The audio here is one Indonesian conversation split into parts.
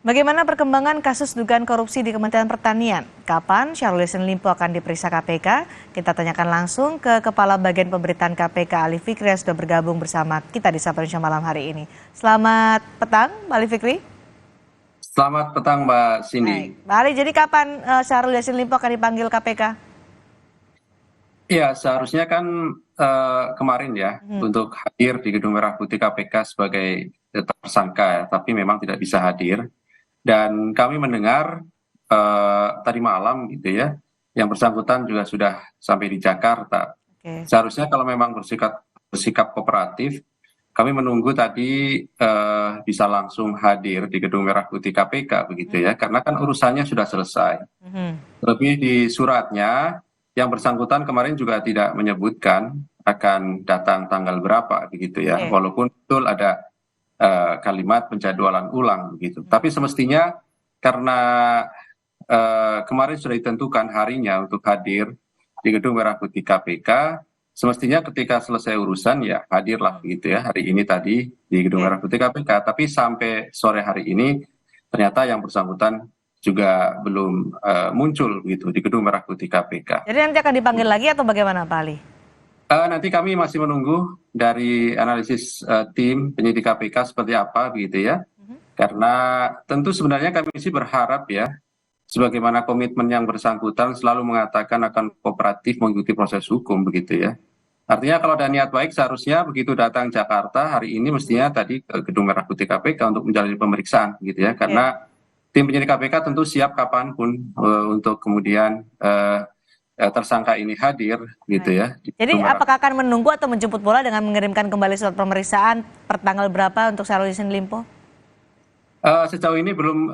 Bagaimana perkembangan kasus dugaan korupsi di Kementerian Pertanian? Kapan Syahrul Yassin Limpo akan diperiksa KPK? Kita tanyakan langsung ke Kepala Bagian Pemberitaan KPK Ali Fikri yang sudah bergabung bersama kita di Sapa Indonesia malam hari ini. Selamat petang, Mbak Ali Fikri. Selamat petang, Mbak Cindy. Baik, Mbak Ali, jadi kapan Syahrul Yassin Limpo akan dipanggil KPK? Ya, seharusnya kan kemarin ya untuk hadir di Gedung Merah Putih KPK sebagai tersangka, ya, tapi memang tidak bisa hadir. Dan kami mendengar tadi malam gitu ya, yang bersangkutan juga sudah sampai di Jakarta. Oke. Seharusnya kalau memang bersikap kooperatif, kami menunggu tadi bisa langsung hadir di Gedung Merah Putih KPK begitu ya, karena kan urusannya sudah selesai. Terlebih di suratnya, yang bersangkutan kemarin juga tidak menyebutkan akan datang tanggal berapa begitu ya, Oke. walaupun betul ada kalimat penjadwalan ulang begitu. Tapi semestinya karena kemarin sudah ditentukan harinya untuk hadir di Gedung Merah Putih KPK, semestinya ketika selesai urusan ya hadirlah begitu ya hari ini tadi di Gedung Merah Putih KPK. Tapi sampai sore hari ini ternyata yang bersangkutan juga belum muncul gitu di Gedung Merah Putih KPK. Jadi nanti akan dipanggil lagi atau bagaimana, Pak Ali? Nanti kami masih menunggu dari analisis tim penyidik KPK seperti apa begitu ya. Karena tentu sebenarnya kami sih berharap ya, sebagaimana komitmen yang bersangkutan selalu mengatakan akan kooperatif mengikuti proses hukum begitu ya. Artinya kalau ada niat baik seharusnya begitu datang Jakarta hari ini mestinya tadi ke Gedung Merah Putih KPK untuk menjalani pemeriksaan gitu ya. Karena tim penyidik KPK tentu siap kapanpun untuk kemudian tersangka ini hadir gitu ya. Jadi apakah akan menunggu atau menjemput bola dengan mengirimkan kembali surat pemeriksaan per tanggal berapa untuk Syahrul Yassin Limpo? Sejauh ini belum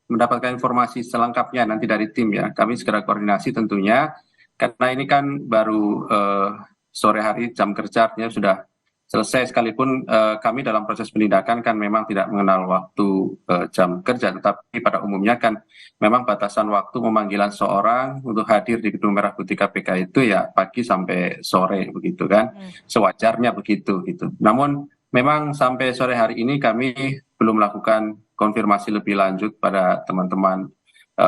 mendapatkan informasi selengkapnya nanti dari tim ya. Kami segera koordinasi tentunya karena ini kan baru sore hari jam kerja artinya sudah selesai, sekalipun kami dalam proses penindakan kan memang tidak mengenal waktu jam kerja, tetapi pada umumnya kan memang batasan waktu pemanggilan seorang untuk hadir di Gedung Merah Putih KPK itu ya pagi sampai sore begitu kan, sewajarnya begitu gitu. Namun memang sampai sore hari ini kami belum melakukan konfirmasi lebih lanjut pada teman-teman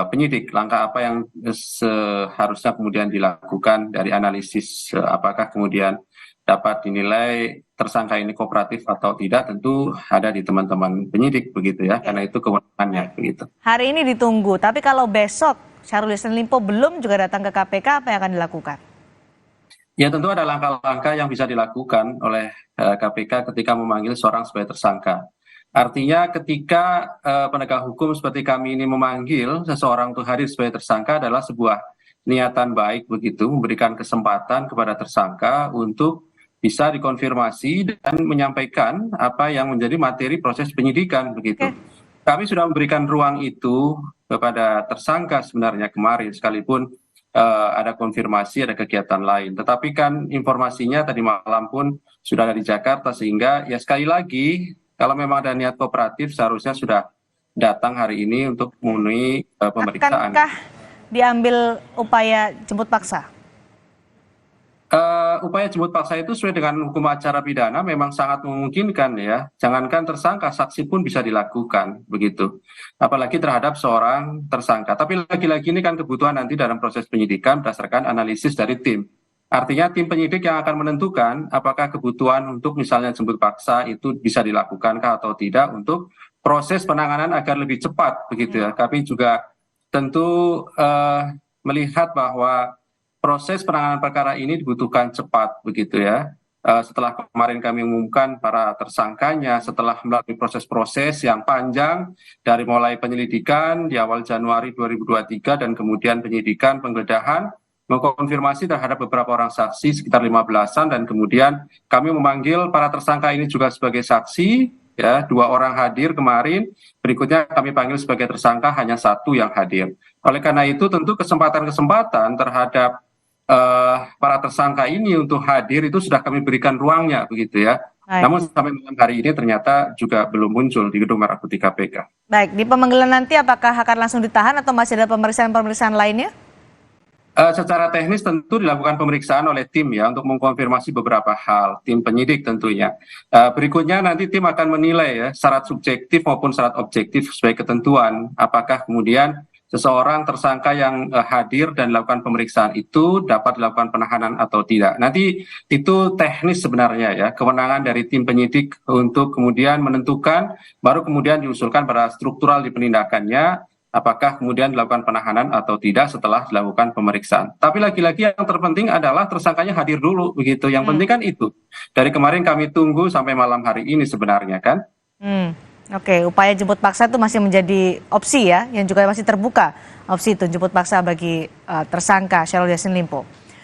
penyidik, langkah apa yang seharusnya kemudian dilakukan dari analisis apakah kemudian dapat dinilai tersangka ini kooperatif atau tidak tentu ada di teman-teman penyidik begitu ya, karena itu kewenangannya begitu. Hari ini ditunggu, tapi kalau besok Syahrul Yassin Limpo belum juga datang ke KPK, apa yang akan dilakukan? Ya tentu ada langkah-langkah yang bisa dilakukan oleh KPK ketika memanggil seorang sebagai tersangka. Artinya ketika penegak hukum seperti kami ini memanggil seseorang untuk hadir sebagai tersangka adalah sebuah niatan baik begitu, memberikan kesempatan kepada tersangka untuk bisa dikonfirmasi dan menyampaikan apa yang menjadi materi proses penyidikan begitu. Kami sudah memberikan ruang itu kepada tersangka sebenarnya kemarin, sekalipun ada konfirmasi, ada kegiatan lain. Tetapi kan informasinya tadi malam pun sudah ada di Jakarta, sehingga ya sekali lagi kalau memang ada niat kooperatif seharusnya sudah datang hari ini untuk memenuhi pemeriksaan. Akankah diambil upaya jemput paksa? Upaya jemput paksa itu sesuai dengan hukum acara pidana memang sangat memungkinkan ya. Jangankan tersangka, saksi pun bisa dilakukan begitu. Apalagi terhadap seorang tersangka. Tapi lagi-lagi ini kan kebutuhan nanti dalam proses penyidikan berdasarkan analisis dari tim. Artinya tim penyidik yang akan menentukan apakah kebutuhan untuk misalnya jemput paksa itu bisa dilakukankah atau tidak untuk proses penanganan agar lebih cepat begitu ya. Kami juga tentu melihat bahwa proses penanganan perkara ini dibutuhkan cepat begitu ya. Setelah kemarin kami umumkan para tersangkanya, setelah melalui proses-proses yang panjang dari mulai penyelidikan di awal Januari 2023 dan kemudian penyidikan, penggeledahan, mengkonfirmasi terhadap beberapa orang saksi sekitar 15-an dan kemudian kami memanggil para tersangka ini juga sebagai saksi ya, 2 orang hadir kemarin, berikutnya kami panggil sebagai tersangka hanya 1 yang hadir. Oleh karena itu tentu kesempatan-kesempatan terhadap para tersangka ini untuk hadir itu sudah kami berikan ruangnya begitu ya. Namun sampai malam hari ini ternyata juga belum muncul di Gedung Merah Putih KPK. Baik, di pemanggilan nanti apakah akan langsung ditahan atau masih ada pemeriksaan-pemeriksaan lainnya? Secara teknis tentu dilakukan pemeriksaan oleh tim ya untuk mengkonfirmasi beberapa hal, tim penyidik tentunya. Berikutnya nanti tim akan menilai ya syarat subjektif maupun syarat objektif sesuai ketentuan. Apakah kemudian seseorang tersangka yang hadir dan dilakukan pemeriksaan itu dapat dilakukan penahanan atau tidak. Nanti itu teknis sebenarnya ya, kewenangan dari tim penyidik untuk kemudian menentukan, baru kemudian diusulkan pada struktural di penindakannya, apakah kemudian dilakukan penahanan atau tidak setelah dilakukan pemeriksaan. Tapi lagi-lagi yang terpenting adalah tersangkanya hadir dulu begitu. Yang penting kan itu. Dari kemarin kami tunggu sampai malam hari ini sebenarnya kan. Oke, upaya jemput paksa itu masih menjadi opsi ya, yang juga masih terbuka opsi itu jemput paksa bagi tersangka Syahrul Yassin Limpo.